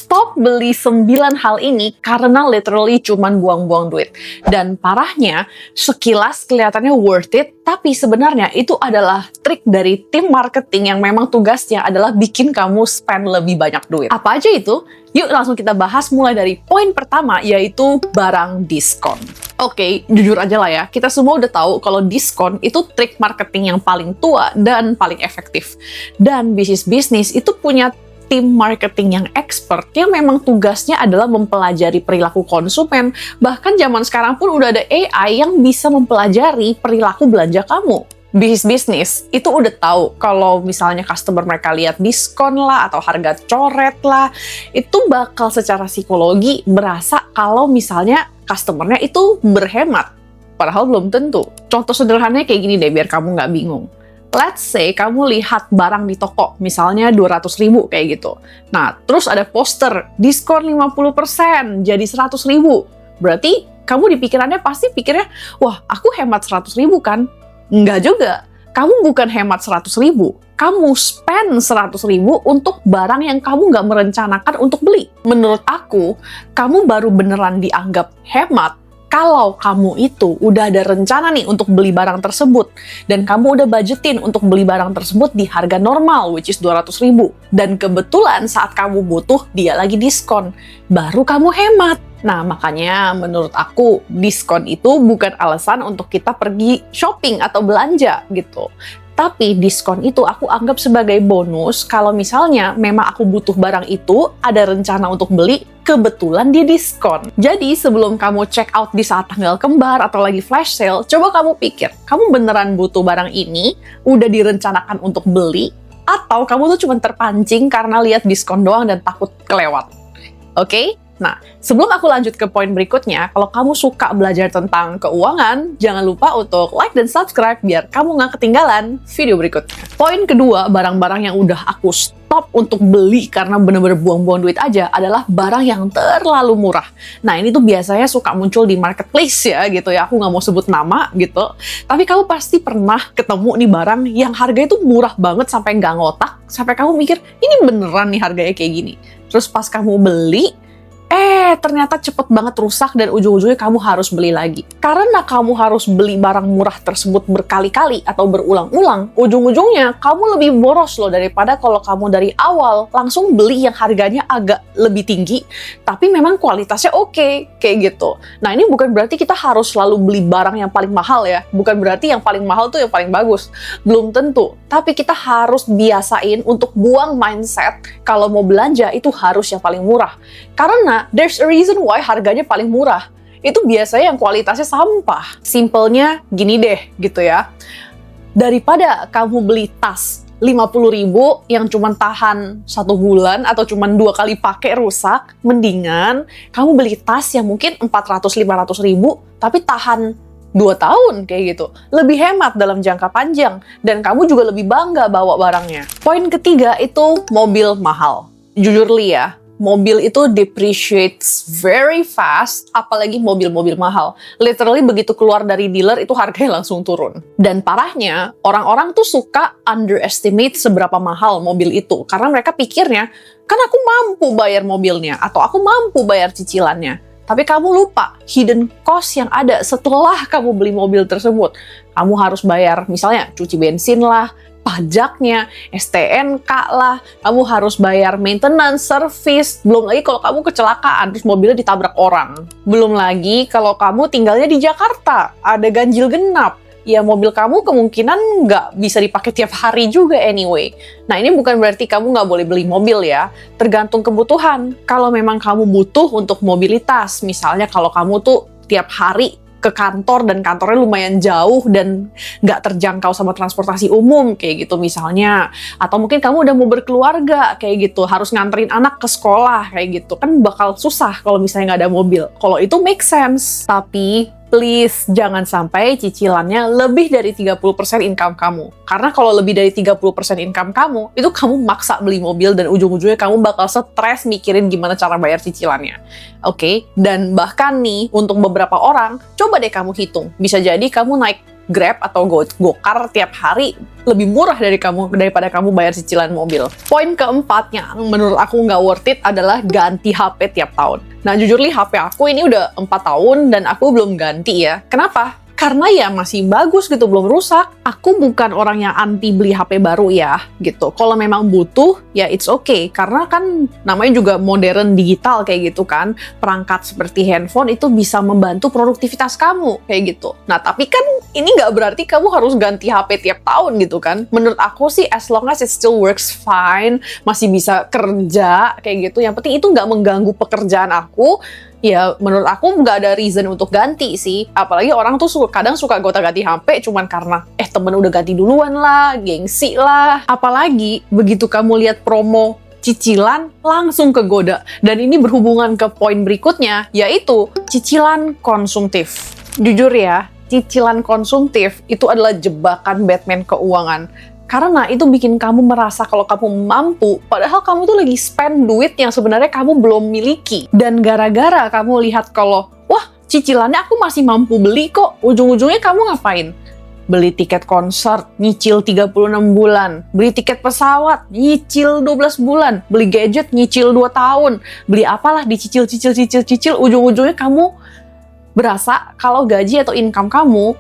stop beli 9 hal ini karena literally cuman buang-buang duit. Dan parahnya, sekilas kelihatannya worth it, tapi sebenarnya itu adalah trik dari tim marketing yang memang tugasnya adalah bikin kamu spend lebih banyak duit. Apa aja itu? Yuk langsung kita bahas mulai dari poin pertama, yaitu barang diskon. Oke, jujur aja lah ya, kita semua udah tahu kalau diskon itu trik marketing yang paling tua dan paling efektif. Dan bisnis-bisnis itu punya tim marketing yang expert yang memang tugasnya adalah mempelajari perilaku konsumen. Bahkan zaman sekarang pun udah ada AI yang bisa mempelajari perilaku belanja kamu. Bisnis itu udah tahu kalau misalnya customer mereka lihat diskon lah atau harga coret lah, itu bakal secara psikologi berasa kalau misalnya customernya itu berhemat. Padahal belum tentu. Contoh sederhananya kayak gini deh biar kamu nggak bingung. Let's say kamu lihat barang di toko, misalnya 200.000 kayak gitu. Nah, terus ada poster, diskon 50%, jadi 100.000. Berarti kamu di pikirannya pasti pikirnya, wah aku hemat 100.000 kan? Enggak juga. Kamu bukan hemat 100.000. Kamu spend 100.000 untuk barang yang kamu nggak merencanakan untuk beli. Menurut aku, kamu baru beneran dianggap hemat kalau kamu itu udah ada rencana nih untuk beli barang tersebut, dan kamu udah budgetin untuk beli barang tersebut di harga normal, which is 200.000, dan kebetulan saat kamu butuh, dia lagi diskon, baru kamu hemat. Nah, makanya menurut aku, diskon itu bukan alasan untuk kita pergi shopping atau belanja gitu. Tapi diskon itu aku anggap sebagai bonus kalau misalnya memang aku butuh barang itu, ada rencana untuk beli, kebetulan dia diskon. Jadi sebelum kamu check out di saat tanggal kembar atau lagi flash sale, coba kamu pikir, kamu beneran butuh barang ini, udah direncanakan untuk beli, atau kamu tuh cuma terpancing karena lihat diskon doang dan takut kelewat. Oke? Nah, sebelum aku lanjut ke poin berikutnya, kalau kamu suka belajar tentang keuangan, jangan lupa untuk like dan subscribe biar kamu nggak ketinggalan video berikutnya. Poin kedua, barang-barang yang udah aku stop untuk beli karena bener-bener buang-buang duit aja adalah barang yang terlalu murah. Nah, ini tuh biasanya suka muncul di marketplace ya gitu ya, aku nggak mau sebut nama gitu. Tapi kamu pasti pernah ketemu nih barang yang harganya tuh murah banget sampai nggak ngotak, sampai kamu mikir, ini beneran nih harganya kayak gini. Terus pas kamu beli, ternyata cepet banget rusak dan ujung-ujungnya kamu harus beli lagi. Karena kamu harus beli barang murah tersebut berkali-kali atau berulang-ulang, ujung-ujungnya kamu lebih boros loh daripada kalau kamu dari awal langsung beli yang harganya agak lebih tinggi, tapi memang kualitasnya oke, kayak gitu. Nah, ini bukan berarti kita harus selalu beli barang yang paling mahal ya. Bukan berarti yang paling mahal tuh yang paling bagus. Belum tentu. Tapi kita harus biasain untuk buang mindset kalau mau belanja itu harus yang paling murah. Karena there's a reason why harganya paling murah. Itu biasanya yang kualitasnya sampah. Simpelnya gini deh gitu ya. Daripada kamu beli tas 50.000 yang cuma tahan 1 bulan atau cuma 2 kali pakai rusak, mendingan kamu beli tas yang mungkin 400-500.000 tapi tahan 2 tahun kayak gitu. Lebih hemat dalam jangka panjang dan kamu juga lebih bangga bawa barangnya. Poin ketiga itu mobil mahal. Jujur Li ya, mobil itu depreciates very fast, apalagi mobil-mobil mahal. Literally begitu keluar dari dealer itu harganya langsung turun. Dan parahnya, orang-orang tuh suka underestimate seberapa mahal mobil itu. Karena mereka pikirnya, kan aku mampu bayar mobilnya, atau aku mampu bayar cicilannya. Tapi kamu lupa, hidden cost yang ada setelah kamu beli mobil tersebut. Kamu harus bayar, misalnya cuci bensin lah, pajaknya, STNK lah, kamu harus bayar maintenance, service, belum lagi kalau kamu kecelakaan, terus mobilnya ditabrak orang. Belum lagi kalau kamu tinggalnya di Jakarta, ada ganjil genap, ya mobil kamu kemungkinan nggak bisa dipakai tiap hari juga anyway. Nah, ini bukan berarti kamu nggak boleh beli mobil ya, tergantung kebutuhan. Kalau memang kamu butuh untuk mobilitas, misalnya kalau kamu tuh tiap hari ke kantor dan kantornya lumayan jauh dan nggak terjangkau sama transportasi umum kayak gitu misalnya, atau mungkin kamu udah mau berkeluarga kayak gitu, harus nganterin anak ke sekolah kayak gitu, kan bakal susah kalau misalnya nggak ada mobil. Kalau itu make sense, tapi please jangan sampai cicilannya lebih dari 30% income kamu. Karena kalau lebih dari 30% income kamu, itu kamu maksa beli mobil dan ujung-ujungnya kamu bakal stres mikirin gimana cara bayar cicilannya. Oke? Dan bahkan nih, untuk beberapa orang, coba deh kamu hitung. Bisa jadi kamu naik Grab atau Gokar tiap hari lebih murah daripada kamu bayar cicilan mobil. Poin keempat yang menurut aku nggak worth it adalah ganti HP tiap tahun. Nah jujur li HP aku ini udah 4 tahun dan aku belum ganti ya. Kenapa? Karena ya masih bagus gitu, belum rusak. Aku bukan orang yang anti beli HP baru ya, gitu. Kalau memang butuh, ya it's okay. Karena kan namanya juga modern digital kayak gitu kan. Perangkat seperti handphone itu bisa membantu produktivitas kamu, kayak gitu. Nah, tapi kan ini nggak berarti kamu harus ganti HP tiap tahun gitu kan. Menurut aku sih, as long as it still works fine, masih bisa kerja, kayak gitu. Yang penting itu nggak mengganggu pekerjaan aku, ya menurut aku nggak ada reason untuk ganti sih. Apalagi orang tuh kadang suka gonta-ganti HP cuman karena temen udah ganti duluan lah, gengsi lah. Apalagi begitu kamu lihat promo cicilan langsung kegoda. Dan ini berhubungan ke poin berikutnya, yaitu cicilan konsumtif. Jujur ya, cicilan konsumtif itu adalah jebakan Batman keuangan. Karena itu bikin kamu merasa kalau kamu mampu, padahal kamu tuh lagi spend duit yang sebenarnya kamu belum miliki. Dan gara-gara kamu lihat kalau, wah cicilannya aku masih mampu beli kok, ujung-ujungnya kamu ngapain? Beli tiket konser, nyicil 36 bulan. Beli tiket pesawat, nyicil 12 bulan. Beli gadget, nyicil 2 tahun. Beli apalah, dicicil, ujung-ujungnya kamu berasa kalau gaji atau income kamu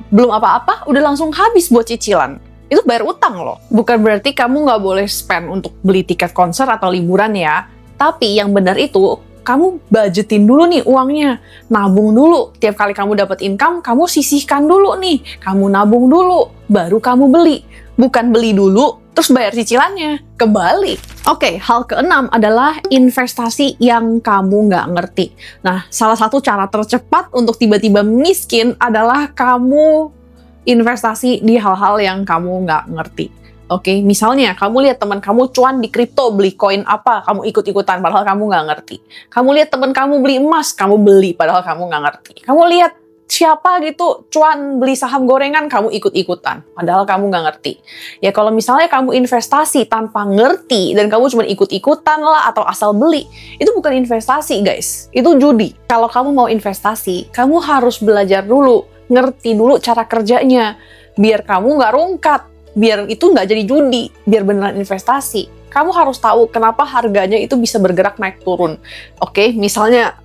belum apa-apa, udah langsung habis buat cicilan. Itu bayar utang loh. Bukan berarti kamu nggak boleh spend untuk beli tiket konser atau liburan ya. Tapi yang benar itu, kamu budgetin dulu nih uangnya. Nabung dulu. Tiap kali kamu dapat income, kamu sisihkan dulu nih. Kamu nabung dulu, baru kamu beli. Bukan beli dulu, terus bayar cicilannya. Kebalik. Oke, hal keenam adalah investasi yang kamu nggak ngerti. Nah, salah satu cara tercepat untuk tiba-tiba miskin adalah kamu investasi di hal-hal yang kamu nggak ngerti. Oke, misalnya kamu lihat teman kamu cuan di kripto, beli koin apa, kamu ikut-ikutan padahal kamu nggak ngerti. Kamu lihat teman kamu beli emas, kamu beli padahal kamu nggak ngerti. Kamu lihat siapa gitu cuan beli saham gorengan, kamu ikut-ikutan padahal kamu nggak ngerti. Ya kalau misalnya kamu investasi tanpa ngerti dan kamu cuma ikut-ikutan lah atau asal beli, itu bukan investasi guys, itu judi. Kalau kamu mau investasi, kamu harus belajar dulu, ngerti dulu cara kerjanya, biar kamu nggak rungkat, biar itu nggak jadi judi, biar beneran investasi. Kamu harus tahu kenapa harganya itu bisa bergerak naik turun. Oke, misalnya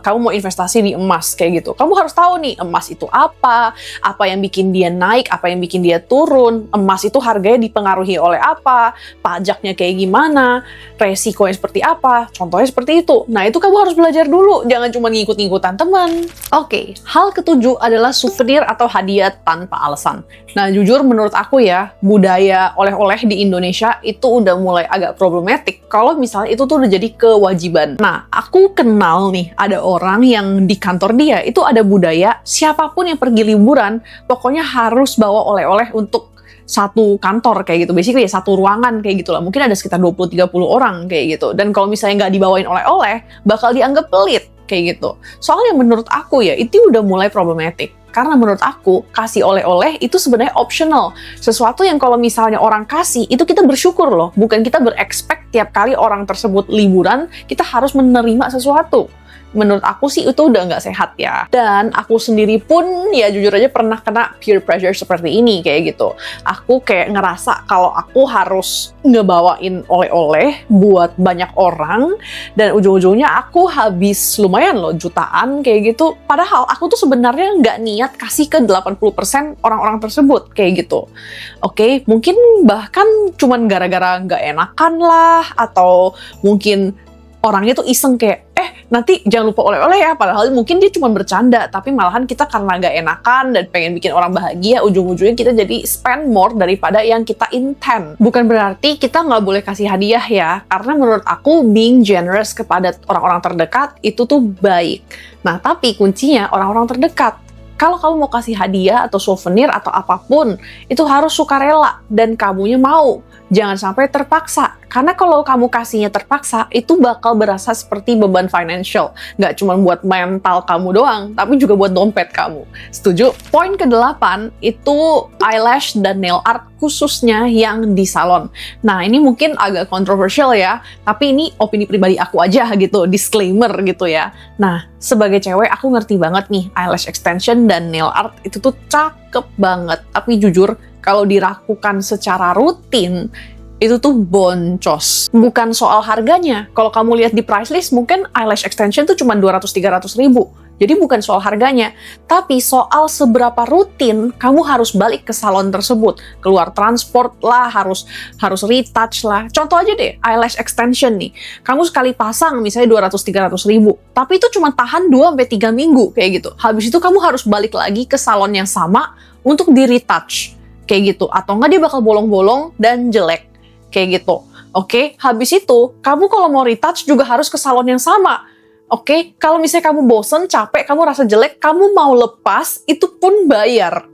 kamu mau investasi di emas kayak gitu. Kamu harus tahu nih emas itu apa yang bikin dia naik, apa yang bikin dia turun. Emas itu harganya dipengaruhi oleh apa, pajaknya kayak gimana, resikonya seperti apa. Contohnya seperti itu. Nah, itu kamu harus belajar dulu, jangan cuma ngikut-ngikutan teman. Oke, hal ketujuh adalah souvenir atau hadiah tanpa alasan. Nah, jujur menurut aku ya, budaya oleh-oleh di Indonesia itu udah mulai agak problematik kalau misalnya itu tuh udah jadi kewajiban. Nah, aku kenal nih ada orang yang di kantor dia itu ada budaya siapapun yang pergi liburan pokoknya harus bawa oleh-oleh untuk satu kantor kayak gitu. Basically ya satu ruangan kayak gitu lah. Mungkin ada sekitar 20-30 orang kayak gitu. Dan kalau misalnya nggak dibawain oleh-oleh bakal dianggap pelit kayak gitu. Soalnya menurut aku ya itu udah mulai problematik. Karena menurut aku, kasih oleh-oleh itu sebenarnya optional. Sesuatu yang kalau misalnya orang kasih, itu kita bersyukur loh. Bukan kita berekspek tiap kali orang tersebut liburan, kita harus menerima sesuatu. Menurut aku sih itu udah nggak sehat ya. Dan aku sendiri pun ya jujur aja pernah kena peer pressure seperti ini kayak gitu. Aku kayak ngerasa kalau aku harus ngebawain oleh-oleh buat banyak orang dan ujung-ujungnya aku habis lumayan loh jutaan kayak gitu. Padahal aku tuh sebenarnya nggak niat kasih ke 80% orang-orang tersebut kayak gitu. Oke, mungkin bahkan cuman gara-gara nggak enakan lah atau mungkin orangnya tuh iseng kayak, nanti jangan lupa oleh-oleh ya, padahal mungkin dia cuma bercanda, tapi malahan kita karena nggak enakan dan pengen bikin orang bahagia, ujung-ujungnya kita jadi spend more daripada yang kita intend. Bukan berarti kita nggak boleh kasih hadiah ya, karena menurut aku being generous kepada orang-orang terdekat itu tuh baik. Nah, tapi kuncinya orang-orang terdekat. Kalau kamu mau kasih hadiah atau souvenir atau apapun, itu harus sukarela dan kamunya mau. jangan sampai terpaksa. Karena kalau kamu kasihnya terpaksa, itu bakal berasa seperti beban financial. Nggak cuma buat mental kamu doang, tapi juga buat dompet kamu. Setuju? Poin ke-8 itu eyelash dan nail art khususnya yang di salon. Nah, ini mungkin agak kontroversial ya, tapi ini opini pribadi aku aja gitu, disclaimer gitu ya. Nah, sebagai cewek aku ngerti banget nih, eyelash extension dan nail art itu tuh cakep banget. Tapi jujur, kalau dilakukan secara rutin, itu tuh boncos. Bukan soal harganya. Kalau kamu lihat di price list, mungkin eyelash extension tuh cuma 200-300 ribu. Jadi bukan soal harganya, tapi soal seberapa rutin kamu harus balik ke salon tersebut. Keluar transport lah, harus retouch lah. Contoh aja deh, eyelash extension nih. Kamu sekali pasang misalnya 200-300 ribu, tapi itu cuma tahan 2-3 minggu kayak gitu. Habis itu kamu harus balik lagi ke salon yang sama untuk di retouch kayak gitu. Atau nggak dia bakal bolong-bolong dan jelek kayak gitu. Oke, habis itu kamu kalau mau retouch juga harus ke salon yang sama. Oke, kalau misalnya kamu bosen, capek, kamu rasa jelek, kamu mau lepas, itu pun bayar.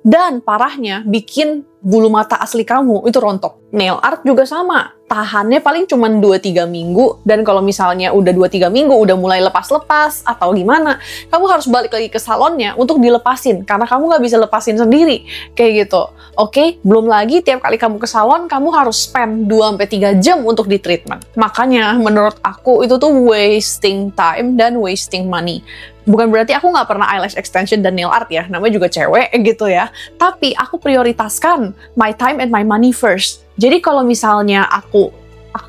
Dan parahnya, bikin bulu mata asli kamu itu rontok. Nail art juga sama. Tahannya paling cuma 2-3 minggu, dan kalau misalnya udah 2-3 minggu, udah mulai lepas-lepas, atau gimana, kamu harus balik lagi ke salonnya untuk dilepasin, karena kamu nggak bisa lepasin sendiri. Kayak gitu. Oke, belum lagi tiap kali kamu ke salon, kamu harus spend 2-3 jam untuk di treatment. Makanya, menurut aku, itu tuh wasting time dan wasting money. Bukan berarti aku nggak pernah eyelash extension dan nail art ya, namanya juga cewek gitu ya. Tapi aku prioritaskan my time and my money first. Jadi kalau misalnya aku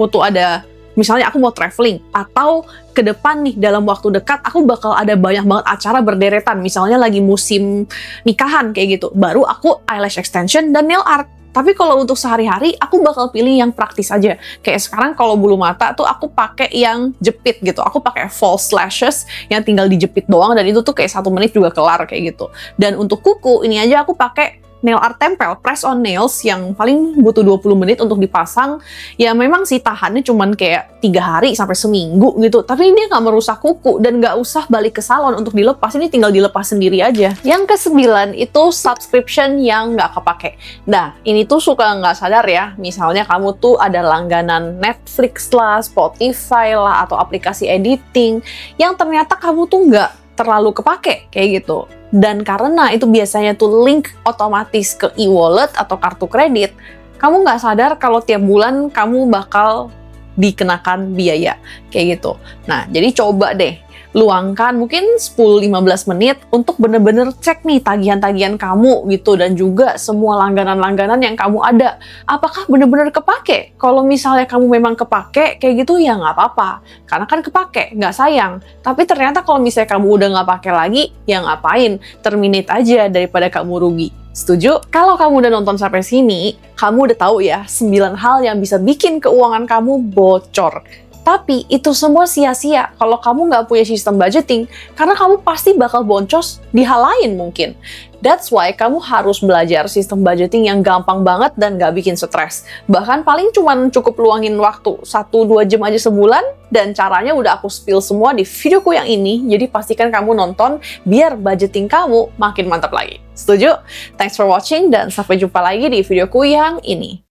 tuh ada, misalnya aku mau traveling, atau ke depan nih dalam waktu dekat aku bakal ada banyak banget acara berderetan, misalnya lagi musim nikahan kayak gitu, baru aku eyelash extension dan nail art. Tapi kalau untuk sehari-hari, aku bakal pilih yang praktis aja. Kayak sekarang kalau bulu mata tuh aku pakai yang jepit gitu. Aku pakai false lashes yang tinggal dijepit doang, dan itu tuh kayak 1 menit juga kelar kayak gitu. Dan untuk kuku, ini aja aku pakai nail art tempel, press on nails yang paling butuh 20 menit untuk dipasang. Ya memang sih tahannya cuman kayak 3 hari sampai seminggu gitu. Tapi ini nggak merusak kuku dan nggak usah balik ke salon untuk dilepas. Ini tinggal dilepas sendiri aja. Yang ke-9 itu subscription yang nggak kepake. Nah, ini tuh suka nggak sadar ya. Misalnya kamu tuh ada langganan Netflix lah, Spotify lah, atau aplikasi editing yang ternyata kamu tuh nggak terlalu kepake kayak gitu. Dan karena itu biasanya tuh link otomatis ke e-wallet atau kartu kredit, kamu nggak sadar kalau tiap bulan kamu bakal dikenakan biaya kayak gitu. Nah, jadi coba deh luangkan mungkin 10-15 menit untuk bener-bener cek nih tagihan-tagihan kamu gitu, dan juga semua langganan-langganan yang kamu ada. Apakah bener-bener kepake? Kalau misalnya kamu memang kepake kayak gitu ya nggak apa-apa. Karena kan kepake, nggak sayang. Tapi ternyata kalau misalnya kamu udah nggak pakai lagi, ya ngapain? Terminate aja daripada kamu rugi. Setuju? Kalau kamu udah nonton sampai sini, kamu udah tahu ya 9 hal yang bisa bikin keuangan kamu bocor. Tapi itu semua sia-sia kalau kamu nggak punya sistem budgeting, karena kamu pasti bakal boncos di hal lain mungkin. That's why kamu harus belajar sistem budgeting yang gampang banget dan nggak bikin stres. Bahkan paling cuman cukup luangin waktu 1-2 jam aja sebulan, dan caranya udah aku spill semua di videoku yang ini, jadi pastikan kamu nonton biar budgeting kamu makin mantap lagi. Setuju? Thanks for watching dan sampai jumpa lagi di videoku yang ini.